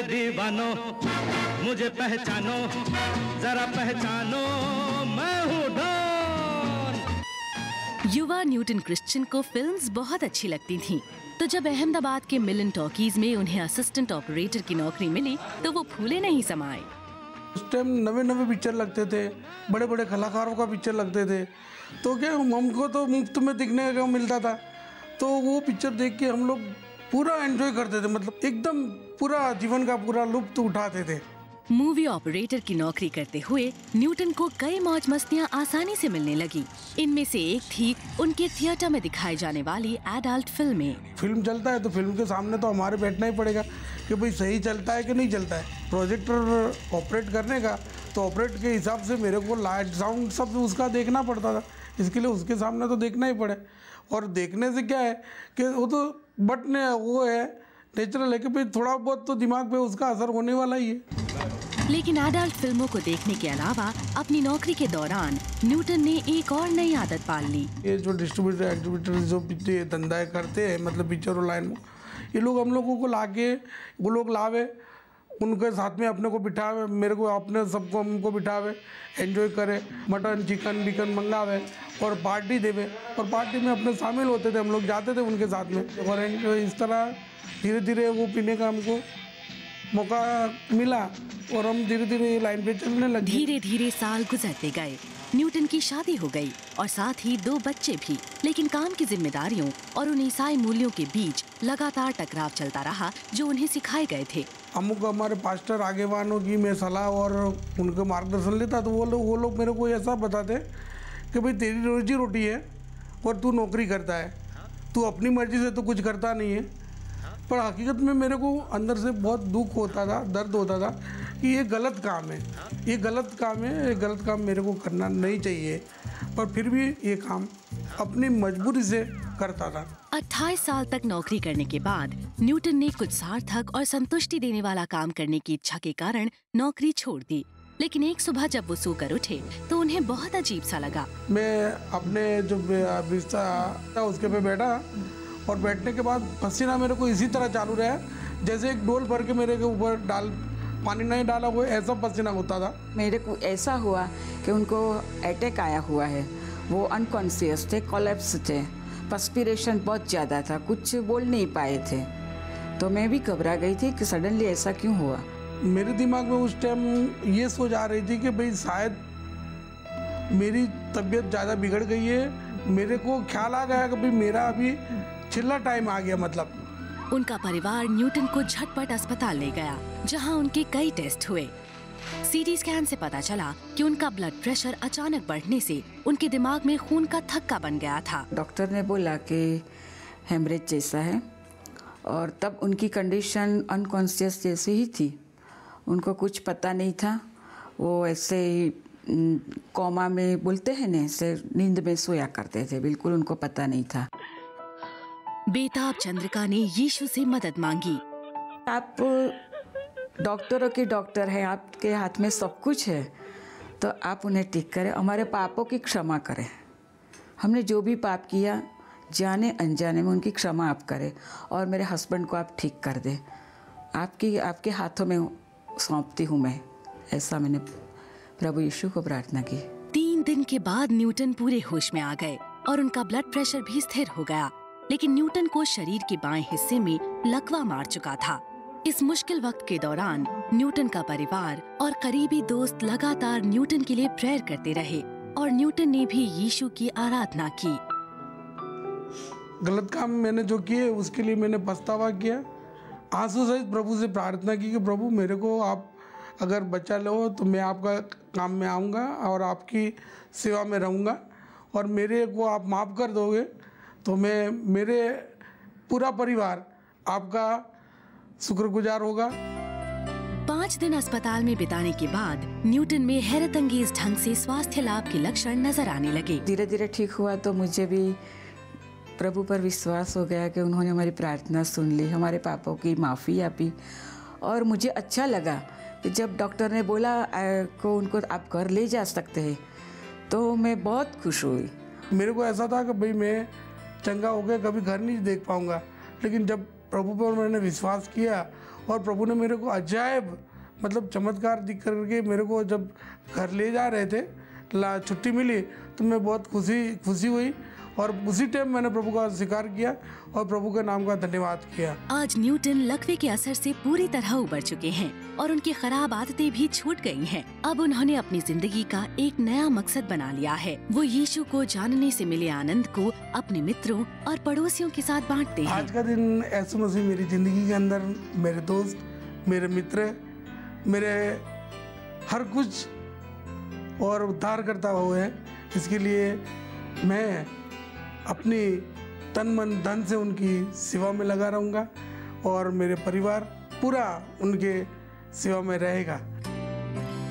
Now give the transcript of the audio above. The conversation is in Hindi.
दीवानो मुझे पहचानो, जरा पहचानो मैं हूँ डॉन। युवा न्यूटन क्रिश्चियन को फिल्म्स बहुत अच्छी लगती थीं, तो जब अहमदाबाद के मिलन टॉकीज में उन्हें असिस्टेंट ऑपरेटर की नौकरी मिली तो वो फूले नहीं समाए। उस टाइम नवे पिक्चर लगते थे, बड़े बड़े कलाकारों का पिक्चर लगते थे, तो क्या हमको तो मुफ्त में दिखने का मिलता था, तो वो पिक्चर देख के हम लोग पूरा एंजॉय करते थे, मतलब एकदम पूरा जीवन का पूरा लुत्फ उठाते थे। मूवी ऑपरेटर की नौकरी करते हुए न्यूटन को कई मौज मस्तियाँ आसानी से मिलने लगी। इनमें से एक थी उनके थिएटर में दिखाई जाने वाली एडल्ट फिल्में। फिल्म चलता है तो फिल्म के सामने तो हमारे बैठना ही पड़ेगा कि भाई सही चलता है कि नहीं चलता है। प्रोजेक्टर ऑपरेट करने का तो ऑपरेट के हिसाब से मेरे को लाइट साउंड सब उसका देखना पड़ता था, इसके लिए उसके सामने तो देखना ही पड़े। और देखने से क्या है कि वो तो बट ने वो है नेचुरल है कि भाई थोड़ा बहुत तो दिमाग पे उसका असर होने वाला ही है। लेकिन एडल्ट फिल्मों को देखने के अलावा अपनी नौकरी के दौरान न्यूटन ने एक और नई आदत पाल ली। ये जो डिस्ट्रीब्यूटर एक्टिविटर जो धंधा करते हैं, मतलब पिक्चर और लाइन में, ये लोग हम लोगों को लाके वो लोग लावे, उनके साथ में अपने को बिठावे, मेरे को अपने सबको हमको बिठावे, एंजॉय करे, मटन चिकन बिकन मंगावे और पार्टी देवे, और पार्टी में अपने शामिल होते थे, हम लोग जाते थे उनके साथ में। और इस तरह धीरे धीरे वो पीने का हमको मौका मिला और हम धीरे धीरे लाइन पे चलने लगे। धीरे धीरे साल गुजरते गए, न्यूटन की शादी हो गई और साथ ही 2 बच्चे भी। लेकिन काम की जिम्मेदारियों और उन ईसाई मूल्यों के बीच लगातार टकराव चलता रहा जो उन्हें सिखाए गए थे। अमुक हमारे पास्टर आगेवानों की मैं सलाह और उनका मार्गदर्शन लेता, तो वो लोग मेरे को ऐसा बताते कि भाई तेरी रोजी रोटी है और तू नौकरी करता है, तू अपनी मर्जी से तो कुछ करता नहीं है। पर हकीकत में मेरे को अंदर से बहुत दुख होता था, दर्द होता था कि ये गलत काम है, ये गलत काम है, ये गलत काम मेरे को करना नहीं चाहिए, पर फिर भी ये काम अपनी मजबूरी से करता था। 28 साल तक नौकरी करने के बाद न्यूटन ने कुछ सार्थक और संतुष्टि देने वाला काम करने की इच्छा के कारण नौकरी छोड़ दी। लेकिन एक सुबह जब वो सोकर उठे तो उन्हें बहुत अजीब सा लगा। मैं अपने जो बिस्तर था उसके पे बैठा और बैठने के बाद पसीना मेरे को इसी तरह चालू रहा जैसे एक डोल भर के मेरे के ऊपर पानी नहीं डाला हुआ ऐसा पसीना होता था। मेरे को ऐसा हुआ कि उनको अटैक आया हुआ है, वो अनकॉन्शियस थे, कोलैप्स थे, पर्स्पिरेशन बहुत ज़्यादा था, कुछ बोल नहीं पाए थे। तो मैं भी घबरा गई थी कि सडनली ऐसा क्यों हुआ। मेरे दिमाग में उस टाइम ये सोच आ रही थी कि भाई शायद मेरी तबीयत ज़्यादा बिगड़ गई है। मेरे को ख्याल आ गया कि भाई मेरा अभी छिल्ला टाइम आ गया। मतलब उनका परिवार न्यूटन को झटपट अस्पताल ले गया, जहां उनके कई टेस्ट हुए। सीटी स्कैन से पता चला कि उनका ब्लड प्रेशर अचानक बढ़ने से उनके दिमाग में खून का थक्का बन गया था। डॉक्टर ने बोला कि हेमरेज जैसा है, और तब उनकी कंडीशन अनकॉन्शियस जैसी ही थी, उनको कुछ पता नहीं था। वो ऐसे ही कोमा में बोलते हैं ना, ऐसे नींद में सोया करते थे, बिल्कुल उनको पता नहीं था। बेताब चंद्रिका ने यीशु से मदद मांगी। आप डॉक्टरों के डॉक्टर हैं, आपके हाथ में सब कुछ है, तो आप उन्हें ठीक करें, हमारे पापों की क्षमा करें। हमने जो भी पाप किया जाने अनजाने में उनकी क्षमा आप करें, और मेरे हस्बैंड को आप ठीक कर दें। आपके हाथों में सौंपती हूँ मैं। ऐसा मैंने प्रभु यीशु को प्रार्थना की। 3 दिन के बाद न्यूटन पूरे होश में आ गए और उनका ब्लड प्रेशर भी स्थिर हो गया। लेकिन न्यूटन को शरीर के बाएं हिस्से में लकवा मार चुका था। इस मुश्किल वक्त के दौरान न्यूटन का परिवार और करीबी दोस्त लगातार न्यूटन के लिए प्रेयर करते रहे और न्यूटन ने भी यीशु की आराधना की। गलत काम मैंने जो किए उसके लिए मैंने पछतावा किया, आंसू सहित प्रभु से प्रार्थना की कि प्रभु मेरे को आप अगर बचा लो तो मैं आपका काम में आऊँगा और आपकी सेवा में रहूँगा, और मेरे को आप माफ़ कर दोगे तो मैं मेरे पूरा परिवार आपका शुक्रगुजार होगा। 5 दिन अस्पताल में बिताने के बाद न्यूटन में हैरतअंगेज ढंग से स्वास्थ्य लाभ के लक्षण नजर आने लगे। धीरे धीरे ठीक हुआ तो मुझे भी प्रभु पर विश्वास हो गया कि उन्होंने हमारी प्रार्थना सुन ली, हमारे पापों की माफ़ी आपी। और मुझे अच्छा लगा कि जब डॉक्टर ने बोला को उनको आप घर ले जा सकते हैं, तो मैं बहुत खुश हुई। मेरे को ऐसा था कि भाई मैं चंगा हो गया, कभी घर नहीं देख पाऊँगा, लेकिन जब प्रभु पर मैंने विश्वास किया और प्रभु ने मेरे को अजायब मतलब चमत्कार दिख करके मेरे को जब घर ले जा रहे थे, छुट्टी मिली तो मैं बहुत खुशी हुई और उसी टाइम मैंने प्रभु का स्वीकार किया और प्रभु के नाम का धन्यवाद किया। आज न्यूटन लकवे के असर से पूरी तरह उबर चुके हैं और उनकी खराब आदतें भी छूट गई हैं। अब उन्होंने अपनी जिंदगी का एक नया मकसद बना लिया है। वो यीशु को जानने से मिले आनंद को अपने मित्रों और पड़ोसियों के साथ बांटते हैं। आज का दिन यीशु मसीह मेरी जिंदगी के अंदर मेरे दोस्त, मेरे मित्र, मेरे हर कुछ और उद्धार करता हुए हैं। इसके लिए मैं अपनी तन मन धन से उनकी सेवा में लगा रहूँगा और मेरे परिवार पूरा उनके सेवा में रहेगा।